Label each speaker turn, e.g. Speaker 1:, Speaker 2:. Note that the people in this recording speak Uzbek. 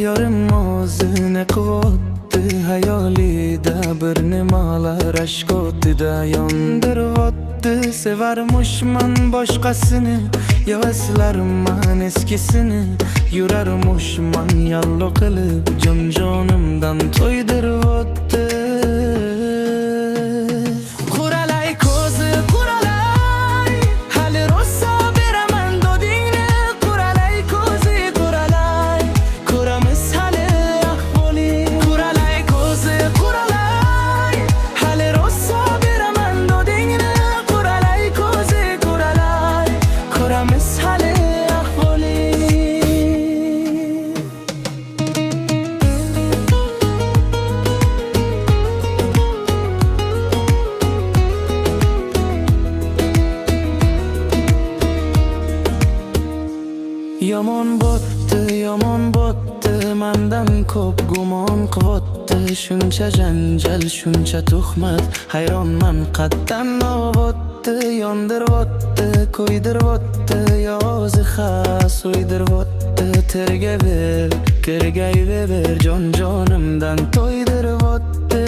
Speaker 1: yorim o'zini quvotdi, hayolida bir nimalar aşk o'tida yondirvotdi. Sevarmishman boshqasini, yovaslarman eskisini, yurarmishman yallo qilib, jon-jonimdan to'ydirvotdi. Quralay ko'zi quralay, hali rosa beraman dodingni. Quralay ko'zi quralay, ko'ramiz hali ahvoli. Quralay ko'zi quralay, hali rosa beraman dodingni. Quralay ko'zi quralay, ko'ramiz hali ahvoli. Yomon bo'pti, mendan ko'p gumon qilibdi. Shuncha janjal, shuncha tuhmat, hayronman qatdan novotdi. Yondirvotdi, ko'ydirvotdi, yozi xas o'ydirvotdi. Terga ber, kirgayver, jon-jonimdan to'ydirvotdi.